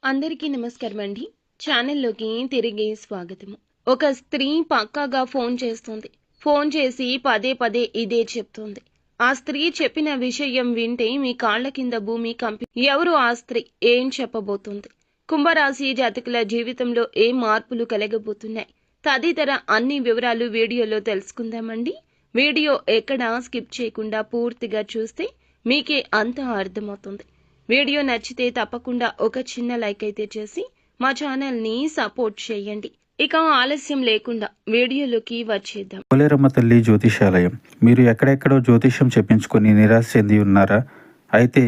అందరికీ నమస్కారం అండి. ఛానల్లోకి తిరిగి స్వాగతము. ఒక స్త్రీ పక్కాగా ఫోన్ చేస్తుంది. ఫోన్ చేసి పదే పదే ఇదే చెప్తుంది. ఆ స్త్రీ చెప్పిన విషయం వింటే మీ కాళ్ల కింద భూమి కంపి ఎవరు ఆ స్త్రీ, ఏం చెప్పబోతుంది, కుంభరాశి జాతకుల జీవితంలో ఏ మార్పులు కలగబోతున్నాయి, తదితర అన్ని వివరాలు వీడియోలో తెలుసుకుందామండి. వీడియో ఎక్కడా స్కిప్ చేయకుండా పూర్తిగా చూస్తే మీకే అంతా అర్థమవుతుంది. వీడియో నచ్చితే తప్పకుండా ఒక చిన్న లైక్ అయితే చేసి మా ఛానల్ ని సపోర్ట్ చేయండి. ఇక ఆలస్యం లేకుండా వీడియోలోకి వచ్చేద్దాం. పోలేరమ్మ తల్లి జ్యోతిషాలయం. మీరు ఎక్కడెక్కడో జ్యోతిష్యం చెప్పించుకొని నిరాశ చెంది ఉన్నారా? అయితే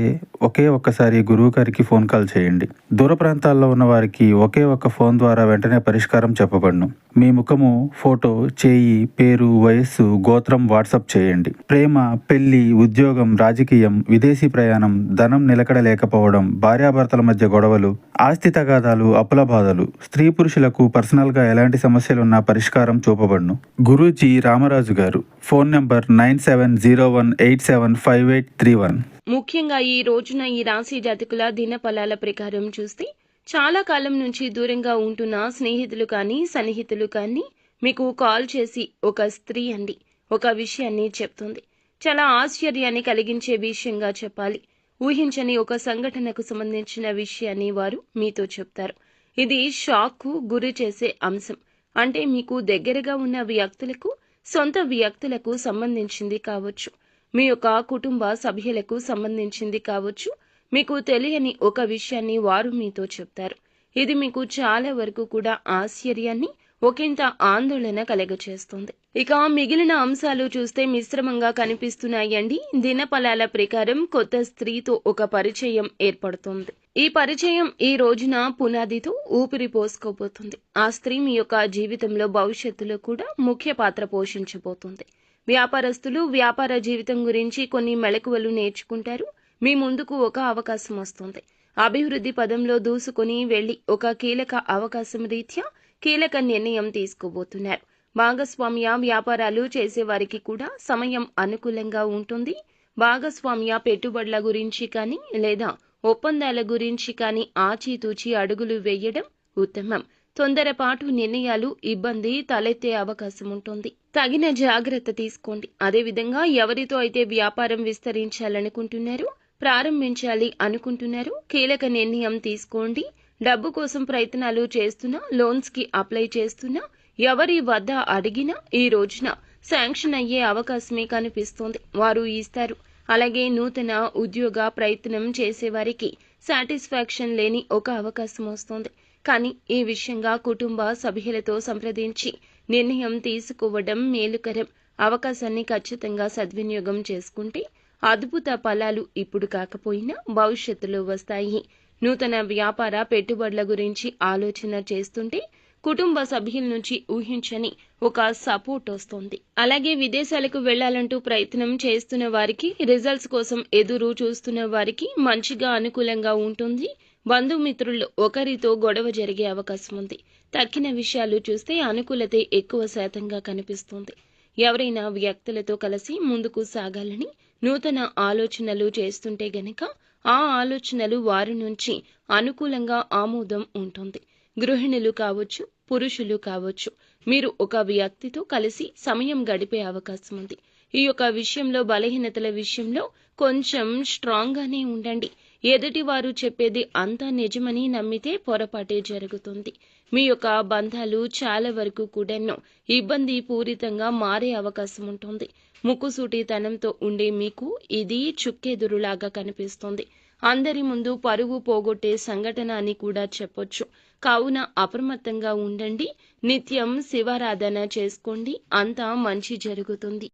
ఒక్కసారి గురువు గారికి ఫోన్ కాల్ చేయండి. దూర ప్రాంతాల్లో ఉన్న వారికి ఒకే ఒక్క ఫోన్ ద్వారా వెంటనే పరిష్కారం చెప్పబడును. మీ ముఖము, ఫోటో, చేయి, పేరు, వయస్సు, గోత్రం వాట్సాప్ చేయండి. ప్రేమ, పెళ్లి, ఉద్యోగం, రాజకీయం, విదేశీ ప్రయాణం, ధనం నిలకడ లేకపోవడం, భార్యాభర్తల మధ్య గొడవలు, ఆస్తి తగాదాలు, అప్పుల బాధలు, స్త్రీ పురుషులకు పర్సనల్ గా ఎలాంటి సమస్యలున్నా పరిష్కారం చూపబడును. గురూజీ రామరాజు గారు. Phone number 9701875831. ముఖ్యంగా ఈ రోజున ఈ రాశి జాతకుల దినఫలాల ప్రకారం చూస్తే చాలా కాలం నుంచి దూరంగా ఉంటున్న స్నేహితులు కానీ సన్నిహితులు కానీ మీకు కాల్ చేసి ఒక స్త్రీ అండి ఒక విషయాన్ని చెప్తుంది. చాలా ఆశ్చర్యాన్ని కలిగించే విషయంగా చెప్పాలి. ఊహించని ఒక సంఘటనకు సంబంధించిన విషయాన్ని వారు మీతో చెప్తారు. ఇది షాక్కు గురి చేసే అంశం. అంటే మీకు దగ్గరగా ఉన్న వ్యక్తులకు, సొంత వ్యక్తులకు సంబంధించింది కావచ్చు, మీ యొక్క కుటుంబ సభ్యులకు సంబంధించింది కావచ్చు. మీకు తెలియని ఒక విషయాన్ని వారు మీతో చెప్తారు. ఇది మీకు చాలా వరకు కూడా ఆశ్చర్యాన్ని, ఒకంత ఆందోళన కలగచేస్తుంది. ఇక మిగిలిన అంశాలు చూస్తే మిశ్రమంగా కనిపిస్తున్నాయండి. దినఫలాల ప్రకారం కొత్త స్త్రీతో ఒక పరిచయం ఏర్పడుతుంది. ఈ పరిచయం ఈ రోజున పునాదితో ఊపిరి పోసుకోబోతుంది. ఆ స్త్రీ మీ యొక్క జీవితంలో భవిష్యత్తులో కూడా ముఖ్య పాత్ర పోషించబోతుంది. వ్యాపారస్తులు వ్యాపార జీవితం గురించి కొన్ని మెళకువలు నేర్చుకుంటారు. మీ ముందుకు ఒక అవకాశం వస్తుంది. అభివృద్ధి పదంలో దూసుకొని వెళ్లి ఒక కీలక అవకాశం రీత్యా కీలక నిర్ణయం తీసుకోబోతున్నారు. భాగస్వామ్య వ్యాపారాలు చేసేవారికి కూడా సమయం అనుకూలంగా ఉంటుంది. భాగస్వామ్య పెట్టుబడుల గురించి కానీ లేదా ఒప్పందాల గురించి కానీ ఆచితూచి అడుగులు వేయడం ఉత్తమం. తొందరపాటు నిర్ణయాలు ఇబ్బంది తలెత్తే అవకాశం ఉంటుంది. తగిన జాగ్రత్త తీసుకోండి. అదేవిధంగా ఎవరితో అయితే వ్యాపారం విస్తరించాలనుకుంటున్నారో, ప్రారంభించాలి అనుకుంటున్నారో కీలక నిర్ణయం తీసుకోండి. డబ్బు కోసం ప్రయత్నాలు చేస్తున్నా, లోన్స్ కి అప్లై చేస్తున్నా, ఎవరి వద్ద అడిగినా ఈ రోజున శాంక్షన్ అయ్యే అవకాశమే కనిపిస్తోంది. వారు ఇస్తారు. అలాగే నూతన ఉద్యోగ ప్రయత్నం చేసేవారికి సాటిస్ఫాక్షన్ లేని ఒక అవకాశం వస్తోంది. కానీ ఈ విషయంగా కుటుంబ సభ్యులతో సంప్రదించి నిర్ణయం తీసుకోవడం మేలుకరం. అవకాశాన్ని ఖచ్చితంగా సద్వినియోగం చేసుకుంటే అద్భుత ఫలాలు ఇప్పుడు కాకపోయినా భవిష్యత్తులో వస్తాయి. నూతన వ్యాపార పెట్టుబడుల గురించి ఆలోచన చేస్తుంటే కుటుంబ సభ్యుల నుంచి ఊహించని ఒక సపోర్ట్ వస్తుంది. అలాగే విదేశాలకు వెళ్లాలంటూ ప్రయత్నం చేస్తున్న వారికి, రిజల్ట్స్ కోసం ఎదురు చూస్తున్న వారికి మంచిగా అనుకూలంగా ఉంటుంది. బంధుమిత్రుల్లో ఒకరితో గొడవ జరిగే అవకాశం ఉంది. తక్కిన విషయాలు చూస్తే అనుకూలతే ఎక్కువ శాతంగా కనిపిస్తుంది. ఎవరైనా వ్యక్తులతో కలిసి ముందుకు సాగాలని నూతన ఆలోచనలు చేస్తుంటే గనక ఆ ఆలోచనలు వారి నుంచి అనుకూలంగా ఆమోదం ఉంటుంది. గృహిణులు కావచ్చు, పురుషులు కావచ్చు, మీరు ఒక వ్యక్తితో కలిసి సమయం గడిపే అవకాశం ఉంది. ఈ యొక్క విషయంలో బలహీనతల విషయంలో కొంచెం స్ట్రాంగ్ గానే ఉండండి. ఎదుటి వారు చెప్పేది అంతా నిజమని నమ్మితే పొరపాటే జరుగుతుంది. మీ యొక్క బంధాలు చాలా వరకు కూడాను ఇబ్బంది పూరితంగా మారే అవకాశం ఉంటుంది. ముక్కుసూటితనంతో ఉండే మీకు ఇది చుక్కెదురులాగా కనిపిస్తుంది. అందరి ముందు పరువు పోగొట్టే సంఘటన అని కూడా చెప్పొచ్చు. కావున అప్రమత్తంగా ఉండండి. నిత్యం శివారాధన చేసుకోండి. అంతా మంచి జరుగుతుంది.